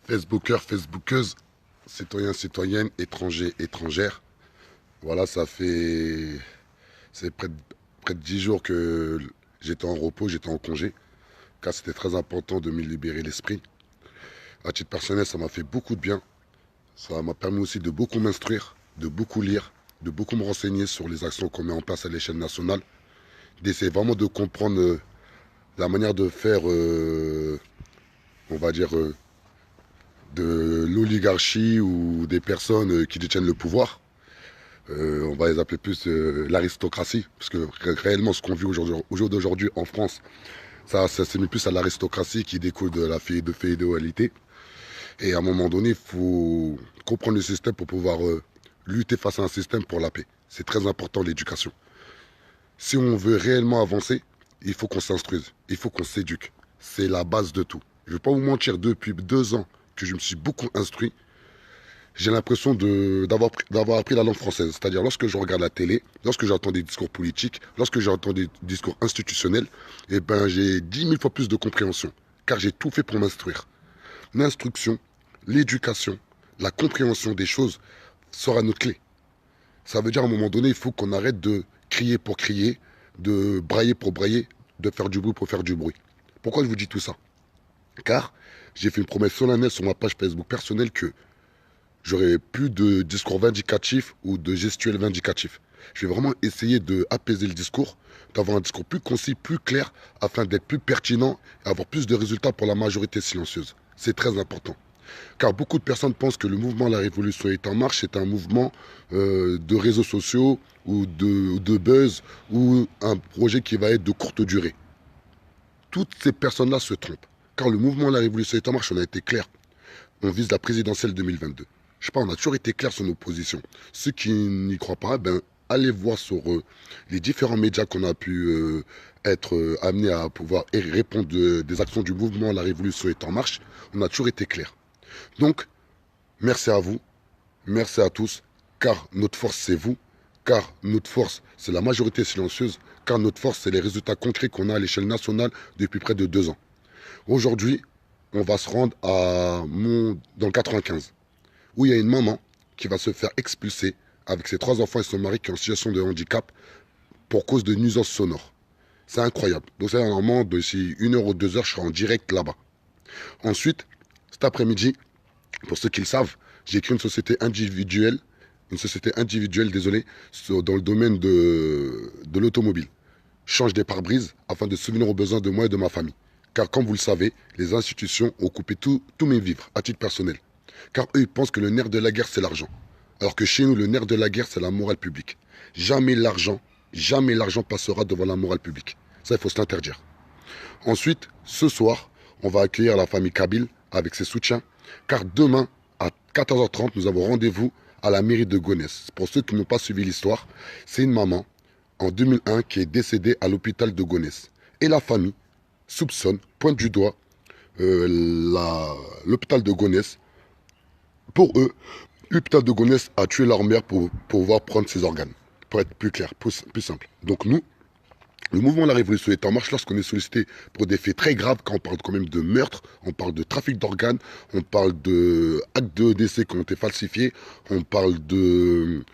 Facebookers, Facebookeuses, citoyens, citoyennes, étrangers, étrangères. Voilà, c'est près de 10 jours que j'étais en repos, j'étais en congé, car c'était très important de me libérer l'esprit. À titre personnel, ça m'a fait beaucoup de bien. Ça m'a permis aussi de beaucoup m'instruire, de beaucoup lire, de beaucoup me renseigner sur les actions qu'on met en place à l'échelle nationale, d'essayer vraiment de comprendre la manière de faire, on va dire, de l'oligarchie ou des personnes qui détiennent le pouvoir. On va les appeler plus l'aristocratie, parce que réellement ce qu'on vit au jour d'aujourd'hui en France, ça s'est mis plus à l'aristocratie qui découle de la féodalité. Et à un moment donné, il faut comprendre le système pour pouvoir lutter face à un système pour la paix. C'est très important l'éducation. Si on veut réellement avancer, il faut qu'on s'instruise, il faut qu'on s'éduque. C'est la base de tout. Je ne vais pas vous mentir, depuis 2 ans que je me suis beaucoup instruit, j'ai l'impression d'avoir appris la langue française. C'est-à-dire lorsque je regarde la télé, lorsque j'entends des discours politiques, lorsque j'entends des discours institutionnels, eh ben, j'ai 10 000 fois plus de compréhension. Car j'ai tout fait pour m'instruire. L'instruction, l'éducation, la compréhension des choses sera notre clé. Ça veut dire à un moment donné, il faut qu'on arrête de crier pour crier, de brailler pour brailler, de faire du bruit pour faire du bruit. Pourquoi je vous dis tout ça? Car j'ai fait une promesse solennelle sur ma page Facebook personnelle que j'aurai plus de discours vindicatifs ou de gestuels vindicatifs. Je vais vraiment essayer d'apaiser le discours, d'avoir un discours plus concis, plus clair, afin d'être plus pertinent et avoir plus de résultats pour la majorité silencieuse. C'est très important. Car beaucoup de personnes pensent que le mouvement La Révolution est en marche, c'est un mouvement de réseaux sociaux ou de buzz ou un projet qui va être de courte durée. Toutes ces personnes-là se trompent. Car le mouvement La Révolution est en marche, on a été clair. On vise la présidentielle 2022. Je sais pas, on a toujours été clair sur nos positions. Ceux qui n'y croient pas, ben, allez voir sur les différents médias qu'on a pu être amenés à pouvoir répondre des actions du mouvement La Révolution est en marche. On a toujours été clair. Donc, merci à vous, merci à tous, car notre force c'est vous, car notre force c'est la majorité silencieuse, car notre force c'est les résultats concrets qu'on a à l'échelle nationale depuis près de 2 ans. Aujourd'hui, on va se rendre dans le 95, où il y a une maman qui va se faire expulser avec ses 3 enfants et son mari qui est en situation de handicap pour cause de nuisances sonores. C'est incroyable. Donc c'est normalement, d'ici 1 heure ou 2 heures, je serai en direct là-bas. Ensuite, cet après-midi, pour ceux qui le savent, j'ai créé une société individuelle, désolé, dans le domaine de l'automobile. Je change des pare-brises afin de subvenir aux besoins de moi et de ma famille. Car comme vous le savez, les institutions ont coupé tous mes vivres à titre personnel. Car eux, ils pensent que le nerf de la guerre, c'est l'argent. Alors que chez nous, le nerf de la guerre, c'est la morale publique. Jamais l'argent passera devant la morale publique. Ça, il faut se l'interdire. Ensuite, ce soir, on va accueillir la famille Kabyle avec ses soutiens, car demain, à 14h30, nous avons rendez-vous à la mairie de Gonesse. Pour ceux qui n'ont pas suivi l'histoire, c'est une maman, en 2001, qui est décédée à l'hôpital de Gonesse. Et la famille soupçonne, pointe du doigt, l'hôpital de Gonesse. Pour eux, l'hôpital de Gonesse a tué leur mère pour pouvoir prendre ses organes. Pour être plus clair, plus simple. Donc nous, le mouvement La Révolution est en marche lorsqu'on est sollicité pour des faits très graves, quand on parle quand même de meurtre, on parle de trafic d'organes, on parle d'actes de décès qui ont été falsifiés, on parle de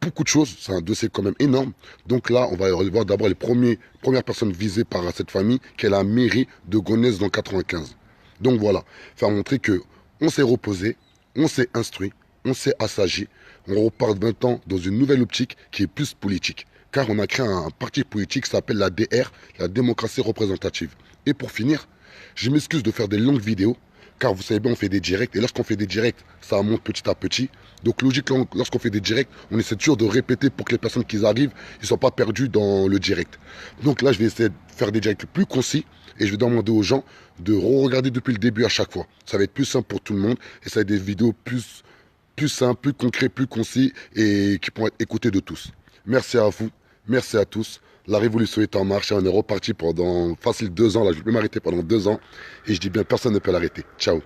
beaucoup de choses. C'est un dossier quand même énorme. Donc là, on va voir d'abord les premières personnes visées par cette famille, qui est la mairie de Gonesse dans 95. Donc voilà, faire montrer que on s'est reposé, on s'est instruit, on s'est assagi, on repart de 20 ans dans une nouvelle optique qui est plus politique. Car on a créé un parti politique qui s'appelle la DR, la démocratie représentative. Et pour finir, je m'excuse de faire des longues vidéos, car vous savez bien, on fait des directs, et lorsqu'on fait des directs, ça monte petit à petit. Donc logique, lorsqu'on fait des directs, on essaie toujours de répéter pour que les personnes qui arrivent, ils ne soient pas perdus dans le direct. Donc là, je vais essayer de faire des directs plus concis, et je vais demander aux gens de regarder depuis le début à chaque fois. Ça va être plus simple pour tout le monde, et ça va être des vidéos plus simples, plus concrets, plus concis, et qui pourront être écoutées de tous. Merci à vous. Merci à tous. La révolution est en marche et on est reparti pendant facile 2 ans. Là, je vais m'arrêter pendant 2 ans. Et je dis bien, personne ne peut l'arrêter. Ciao.